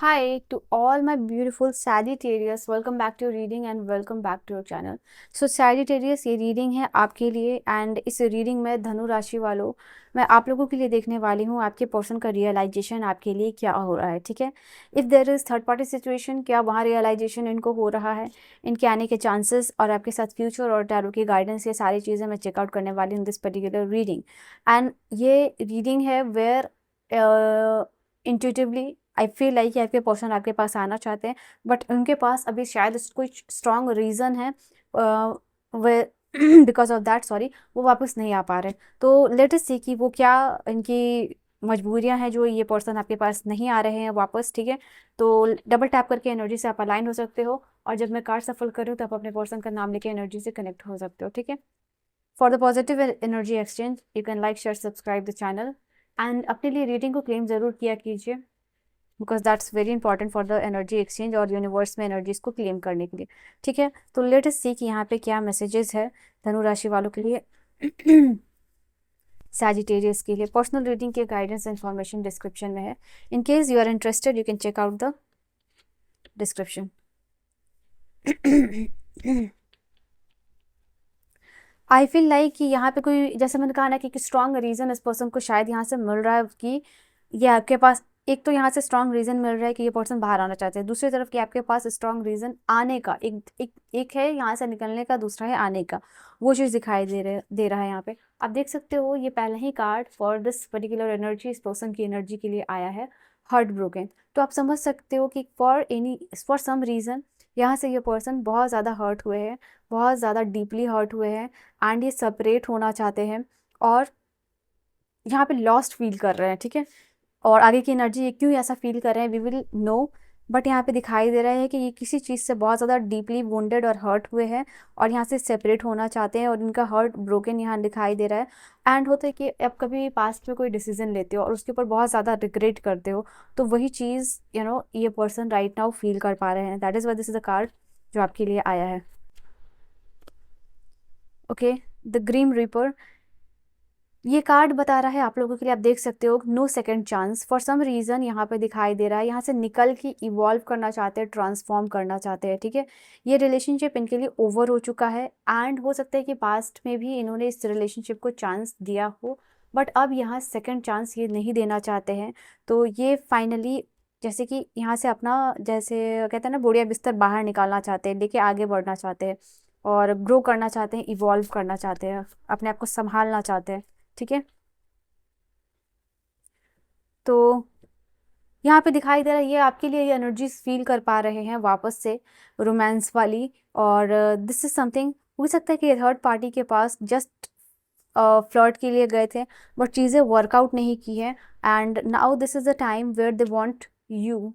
Hi to all my beautiful Sagittarius, welcome back to your reading and welcome back to your channel. So Sagittarius, ये reading है आपके लिए and इस reading में धनु राशि वालों मैं आप लोगों के लिए देखने वाली हूँ आपके पर्सन का रियलाइजेशन आपके लिए क्या हो रहा है। ठीक है, if there is third party situation, क्या वहाँ रियलाइजेशन इनको हो रहा है, इनके आने के चांसेस और आपके साथ फ्यूचर और टैरो की गाइडेंस, ये सारी चीज़ें मैं चेकआउट करने वाली हूँ दिस पर्टिकुलर रीडिंग। एंड ये रीडिंग है where intuitively I feel like कि आपके पर्सन आपके पास आना चाहते हैं, बट उनके पास अभी शायद कुछ स्ट्रॉन्ग रीज़न है way because of that sorry वो वापस नहीं आ पा रहे। तो लेट अस सी कि वो क्या इनकी मजबूरियां हैं जो ये पर्सन आपके पास नहीं आ रहे हैं वापस। ठीक है, तो डबल टैप करके एनर्जी से आप अलाइन हो सकते हो और जब मैं कार्ड सफल करूँ तो आप अपने पर्सन का नाम लेके एनर्जी से कनेक्ट हो सकते हो। ठीक है, for the positive energy exchange you can like share subscribe the channel and अपने लिए रीडिंग को क्लेम ज़रूर किया कीजिए because that's very important for the energy exchange और यूनिवर्स में एनर्जीज को क्लेम करने के लिए। ठीक है, तो लेट अस सी कि यहाँ पे क्या मैसेजेस है धनु राशि वालों के लिए सैजिटेरियस के लिए। पर्सनल रीडिंग के गाइडेंस इन्फॉर्मेशन डिस्क्रिप्शन में है। In case you are interested you can check out the description. I feel like कि यहाँ पे कोई, जैसे मैंने कहा ना कि स्ट्रॉन्ग रीज़न इस पर्सन को शायद यहाँ से मिल रहा है कि ये आपके पास एक तो यहाँ से स्ट्रॉन्ग रीज़न मिल रहा है कि ये पर्सन बाहर आना चाहते हैं, दूसरी तरफ कि आपके पास स्ट्रॉन्ग रीज़न आने का एक है यहाँ से निकलने का, दूसरा है आने का। वो चीज़ दिखाई दे रहा है यहाँ पे। आप देख सकते हो ये पहला ही card for this particular energy इस पर्सन की एनर्जी के लिए आया है, हार्ट ब्रोकन। तो आप समझ सकते हो कि फॉर सम रीज़न यहाँ से ये पर्सन बहुत ज़्यादा हर्ट हुए हैं, बहुत ज़्यादा डीपली हर्ट हुए हैं एंड ये सेपरेट होना चाहते हैं और यहाँ पे लॉस्ट फील कर रहे हैं। ठीक है, और आगे की एनर्जी ये क्यों ऐसा फील कर रहे हैं वी विल नो, बट यहाँ पे दिखाई दे रहा है कि ये किसी चीज़ से बहुत ज़्यादा डीपली वुंडेड और हर्ट हुए हैं और यहाँ से सेपरेट होना चाहते हैं और इनका हर्ट ब्रोकन यहाँ दिखाई दे रहा है। एंड होता है कि अब कभी पास्ट में कोई डिसीजन लेते हो और उसके ऊपर बहुत ज़्यादा रिग्रेट करते हो, तो वही चीज़ ये पर्सन राइट नाउ फील कर पा रहे हैं। That is why this is the card जो आपके लिए आया है। ओके, द ग्रीम रिपर, ये कार्ड बता रहा है आप लोगों के लिए, आप देख सकते हो no second chance for some reason यहाँ पे दिखाई दे रहा है। यहाँ से निकल के इवॉल्व करना चाहते हैं, ट्रांसफॉर्म करना चाहते हैं। ठीक है, ये रिलेशनशिप इनके लिए ओवर हो चुका है एंड हो सकता है कि पास्ट में भी इन्होंने इस रिलेशनशिप को चांस दिया हो, बट अब यहाँ सेकंड चांस ये नहीं देना चाहते हैं। तो ये फाइनली जैसे कि यहाँ से अपना, जैसे कहते हैं ना, बुढ़िया बिस्तर बाहर निकालना चाहते हैं, लेके आगे बढ़ना चाहते हैं और ग्रो करना चाहते हैं, इवॉल्व करना चाहते हैं, अपने आप को संभालना चाहते हैं। ठीक है, तो यहाँ पे दिखाई दे रहा है ये आपके लिए ये एनर्जीज फील कर पा रहे हैं वापस से रोमांस वाली। और दिस इज समथिंग, हो सकता है कि थर्ड पार्टी के पास जस्ट फ्लर्ट के लिए गए थे बट चीज़ें वर्कआउट नहीं की हैं and now this is the time where they want you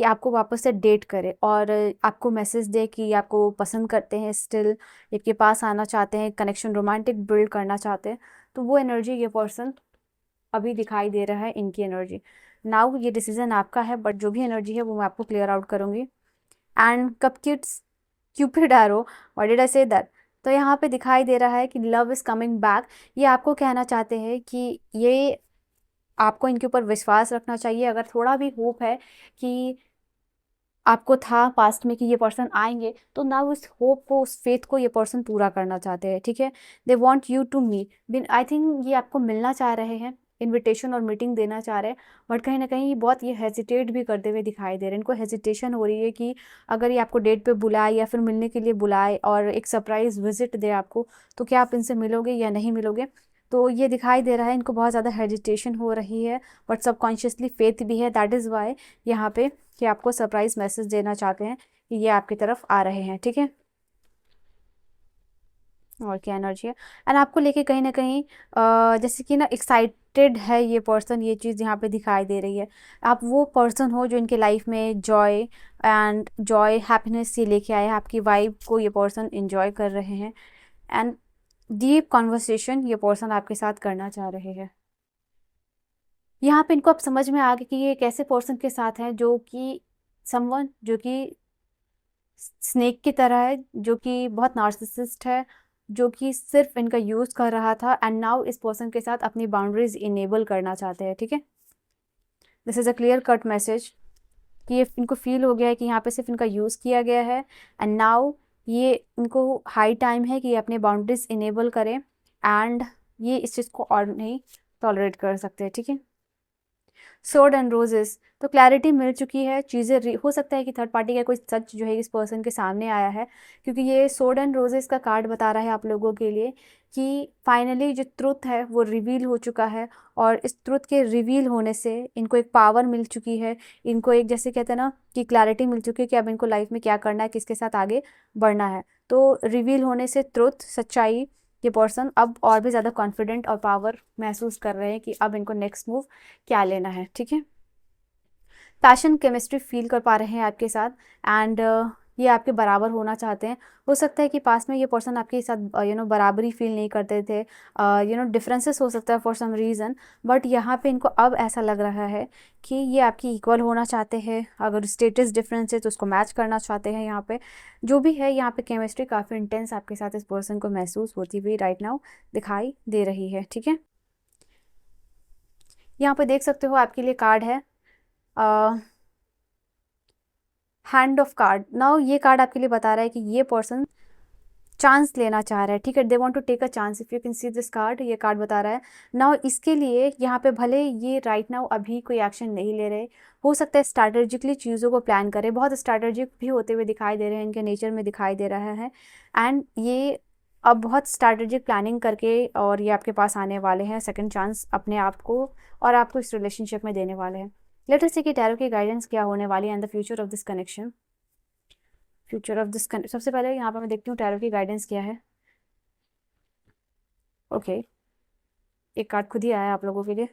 कि आपको वापस से डेट करे और आपको मैसेज दे कि आपको पसंद करते हैं, स्टिल आपके पास आना चाहते हैं, कनेक्शन रोमांटिक बिल्ड करना चाहते हैं। तो वो एनर्जी ये पर्सन अभी दिखाई दे रहा है, इनकी एनर्जी। नाउ ये डिसीजन आपका है बट जो भी एनर्जी है वो मैं आपको क्लियर आउट करूँगी। And cup kids Cupid arrow, what did I say that. तो यहाँ पे दिखाई दे रहा है कि लव इज़ कमिंग बैक। ये आपको कहना चाहते हैं कि ये आपको इनके ऊपर विश्वास रखना चाहिए। अगर थोड़ा भी होप है कि आपको था पास्ट में कि ये पर्सन आएंगे, तो ना उस होप को, उस फेथ को ये पर्सन पूरा करना चाहते हैं। ठीक है, they want you to meet, I think ये आपको मिलना चाह रहे हैं, इनविटेशन और मीटिंग देना चाह रहे हैं, बट कहीं ना कहीं बहुत ये हेजिटेट भी करते हुए दिखाई दे रहे हैं। इनको हेजिटेशन हो रही है कि अगर ये आपको डेट पे बुलाए या फिर मिलने के लिए बुलाए और एक सरप्राइज विजिट दे आपको, तो क्या आप इनसे मिलोगे या नहीं मिलोगे। तो ये दिखाई दे रहा है इनको बहुत ज़्यादा हेजिटेशन हो रही है बट सबकॉन्शियसली फेथ भी है। दैट इज़ वाई यहाँ पे कि आपको सरप्राइज मैसेज देना चाहते हैं कि ये आपकी तरफ आ रहे हैं। ठीक है, और क्या एनर्जी है एंड आपको लेके कहीं ना कहीं जैसे कि ना एक्साइटेड है ये पर्सन, ये चीज़ यहाँ पे दिखाई दे रही है। आप वो पर्सन हो जो इनके लाइफ में जॉय हैप्पीनेस ये लेके आए हैं, आपकी वाइब को ये पर्सन इंजॉय कर रहे हैं एंड डीप कॉन्वर्सेशन ये पर्सन आपके साथ करना चाह रहे हैं। यहाँ पे इनको अब समझ में आ गया कि ये एक ऐसे पर्सन के साथ है जो कि समवन जो कि स्नेक की तरह है, जो कि बहुत नार्सिसिस्ट है, जो कि सिर्फ इनका यूज़ कर रहा था एंड नाउ इस पर्सन के साथ अपनी बाउंड्रीज इनेबल करना चाहते हैं। ठीक है, this is a clear cut message कि ये इनको फील हो गया है कि यहाँ पे सिर्फ इनका यूज़ किया गया है, एंड नाउ ये इनको हाई टाइम है कि ये अपने बाउंड्रीज इनेबल करें, एंड ये इस चीज़ को और नहीं टॉलरेट कर सकते। ठीक है, सोर्ड एंड रोजेस, तो क्लैरिटी मिल चुकी है, चीज़ें हो सकता है कि थर्ड पार्टी का कोई सच जो है इस पर्सन के सामने आया है, क्योंकि ये सोर्ड एंड रोजेस का कार्ड बता रहा है आप लोगों के लिए कि फाइनली जो ट्रुथ है वो रिवील हो चुका है, और इस ट्रुथ के रिवील होने से इनको एक पावर मिल चुकी है, इनको एक जैसे कहते हैं ना कि क्लैरिटी मिल चुकी है कि अब इनको लाइफ में क्या करना है, किसके साथ आगे बढ़ना है। तो रिवील होने से ट्रुथ, सच्चाई, ये पर्सन अब और भी ज़्यादा कॉन्फिडेंट और पावर महसूस कर रहे हैं कि अब इनको नेक्स्ट मूव क्या लेना है। ठीक है, पैशन केमिस्ट्री फील कर पा रहे हैं आपके साथ, एंड ये आपके बराबर होना चाहते हैं। हो सकता है कि पास में ये पर्सन आपके साथ बराबरी फील नहीं करते थे, डिफरेंसेस हो सकता है फॉर सम रीज़न, बट यहाँ पे इनको अब ऐसा लग रहा है कि ये आपकी इक्वल होना चाहते हैं। अगर स्टेटस डिफरेंस है तो उसको मैच करना चाहते हैं। यहाँ पे जो भी है, यहाँ पे केमिस्ट्री काफ़ी इंटेंस आपके साथ इस पर्सन को महसूस होती हुई राइट नाउ दिखाई दे रही है। ठीक है, यहाँ पे देख सकते हो आपके लिए कार्ड है हैंड ऑफ कार्ड। नाउ ये कार्ड आपके लिए बता रहा है कि ये पर्सन चांस लेना चाह रहा है। ठीक है, they want to take a chance, if you can see this card, ये कार्ड बता रहा है। नाउ इसके लिए यहाँ पे भले ये राइट नाउ अभी कोई एक्शन नहीं ले रहे, हो सकता है स्ट्रैटेजिकली चीज़ों को प्लान करें, बहुत स्ट्रैटेजिक भी होते हुए दिखाई दे रहे हैं, इनके नेचर में दिखाई दे रहा है, एंड ये अब बहुत स्ट्रैटेजिक प्लानिंग करके और ये आपके पास आने वाले हैं, सेकंड चांस अपने आप को और आपको इस रिलेशनशिप में देने वाले हैं। लेट अस सी कि टैरो की गाइडेंस क्या होने वाली है and the future of this connection. Future of this सबसे पहले यहाँ पर मैं देखती हूँ टैरो की गाइडेंस क्या है। ओके, एक कार्ड खुद ही आया आप लोगों के लिए,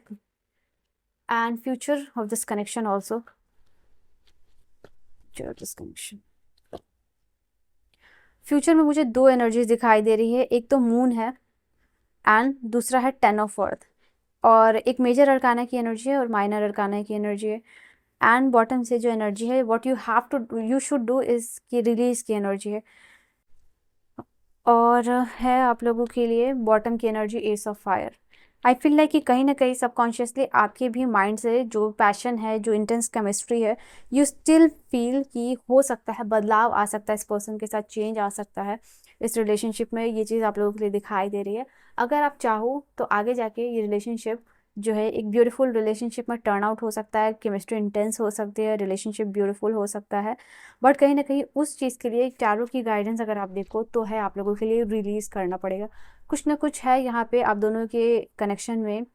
and future of this connection also. Future of this connection, future में मुझे दो एनर्जीज दिखाई दे रही है, एक तो मून है एंड दूसरा है 10 ऑफ अर्थ, और एक मेजर अरकाना की एनर्जी है और माइनर अरकाना की एनर्जी है, एंड बॉटम से जो एनर्जी है what you have to you should do is कि रिलीज की एनर्जी है, और है आप लोगों के लिए बॉटम की energy ace of fire. I feel like कि कहीं ना कहीं सबकॉन्शियसली आपके भी माइंड से जो पैशन है, जो इंटेंस केमिस्ट्री है, यू स्टिल फील कि हो सकता है बदलाव आ सकता है, इस पर्सन के साथ चेंज आ सकता है इस रिलेशनशिप में। ये चीज़ आप लोगों के लिए दिखाई दे रही है। अगर आप चाहो तो आगे जाके ये रिलेशनशिप जो है एक ब्यूटीफुल रिलेशनशिप में टर्न आउट हो सकता है, केमिस्ट्री इंटेंस हो सकती है, रिलेशनशिप ब्यूटीफुल हो सकता है, बट कहीं ना कहीं उस चीज़ के लिए टैरो की गाइडेंस अगर आप देखो तो है आप लोगों के लिए रिलीज़ करना पड़ेगा। कुछ ना कुछ है यहाँ पे आप दोनों के कनेक्शन में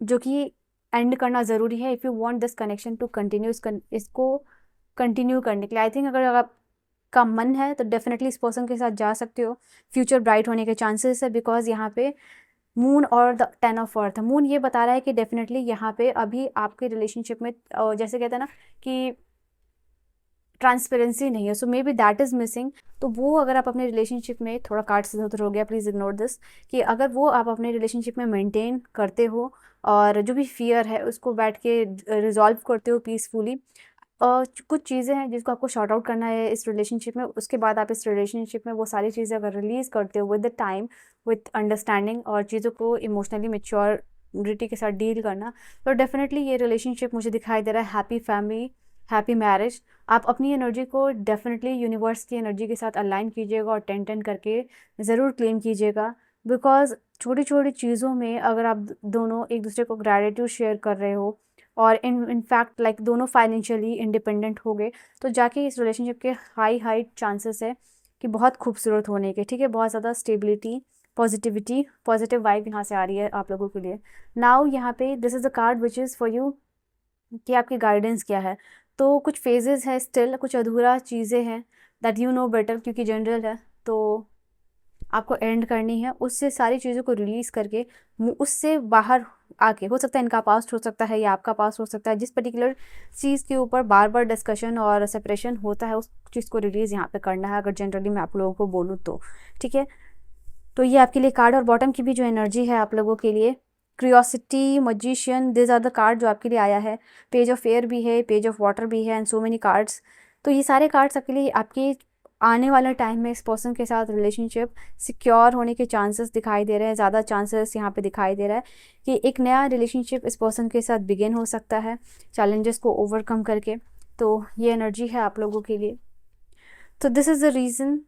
जो कि एंड करना ज़रूरी है if you want this connection to continue, इसको कंटिन्यू करने के लिए। आई थिंक अगर आपका मन है तो डेफिनेटली इस पर्सन के साथ जा सकते हो, फ्यूचर ब्राइट होने के चांसेस है, बिकॉज यहाँ पे मून और द 10 ऑफ अर्थ। मून ये बता रहा है कि डेफिनेटली यहाँ पे अभी आपके रिलेशनशिप में जैसे कहते हैं ना कि ट्रांसपेरेंसी नहीं है, so maybe that is missing. तो वो अगर आप अपने रिलेशनशिप में, थोड़ा कार्ड से उधर हो गया, प्लीज़ इग्नोर दिस, कि अगर वो आप अपने रिलेशनशिप में मेंटेन करते हो और जो भी फियर है उसको बैठ के रिजॉल्व करते हो पीसफुली, कुछ चीज़ें हैं जिसको आपको शॉर्ट आउट करना है इस रिलेशनशिप में, उसके बाद आप इस रिलेशनशिप में वो सारी चीज़ें अगर रिलीज़ करते हो with the time, with understanding और चीज़ों को इमोशनली मेच्योरिटी के साथ डील करना, तो डेफिनेटली ये रिलेशनशिप मुझे दिखाई दे रहा है हैप्पी फैमिली, हैप्पी मैरिज। आप अपनी एनर्जी को डेफिनेटली यूनिवर्स की एनर्जी के साथ अलाइन कीजिएगा और 10-10 करके ज़रूर क्लेम कीजिएगा, बिकॉज छोटी छोटी चीज़ों में अगर आप दोनों एक दूसरे को ग्रैटिट्यूड शेयर कर रहे हो और इन फैक्ट लाइक दोनों फाइनेंशियली इंडिपेंडेंट हो गए, तो जाके इस रिलेशनशिप के हाई चांसेस है कि बहुत खूबसूरत होने के। ठीक है, बहुत ज़्यादा स्टेबिलिटी, पॉजिटिविटी, पॉजिटिव वाइब यहाँ से आ रही है आप लोगों के लिए। नाउ यहाँ पे this is the card which is for you कि आपकी गाइडेंस क्या है। तो कुछ फेजेस है स्टिल, कुछ अधूरा चीज़ें हैं दैट यू नो बेटर, क्योंकि जनरल है तो आपको एंड करनी है, उससे सारी चीज़ों को रिलीज़ करके उससे बाहर आके, हो सकता है इनका पास्ट हो सकता है या आपका पास्ट हो सकता है, जिस पर्टिकुलर चीज़ के ऊपर बार बार डिस्कशन और सेपरेशन होता है उस चीज़ को रिलीज़ यहाँ पे करना है, अगर जनरली मैं आप लोगों को बोलूँ तो। ठीक है, तो ये आपके लिए कार्ड, और बॉटम की भी जो एनर्जी है आप लोगों के लिए curiosity, magician, this are the card जो आपके लिए आया है। पेज ऑफ एयर भी है, पेज ऑफ वाटर भी है, एंड सो मेनी कार्ड्स। तो ये सारे कार्ड्स आपके लिए आपके आने वाले टाइम में इस पर्सन के साथ रिलेशनशिप सिक्योर होने के चांसेस दिखाई दे रहे हैं, ज़्यादा चांसेस यहाँ पे दिखाई दे रहा है कि एक नया रिलेशनशिप इस पर्सन के साथ बिगिन हो सकता है चैलेंजेस को ओवरकम करके। तो ये एनर्जी है आप लोगों के लिए। तो this is the reason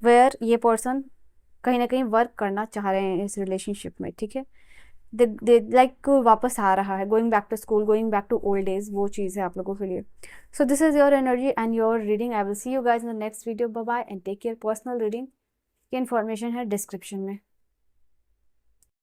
where ये पर्सन कहीं ना कहीं वर्क करना चाह रहे हैं इस रिलेशनशिप में, ठीक है। दे लाइक वापस आ रहा है, going back to school, going back to old days, वो चीज़ है आप लोगों के लिए। So this is your energy and your reading. I will see you guys in the next video. Bye bye and take care. Personal reading की information है description में।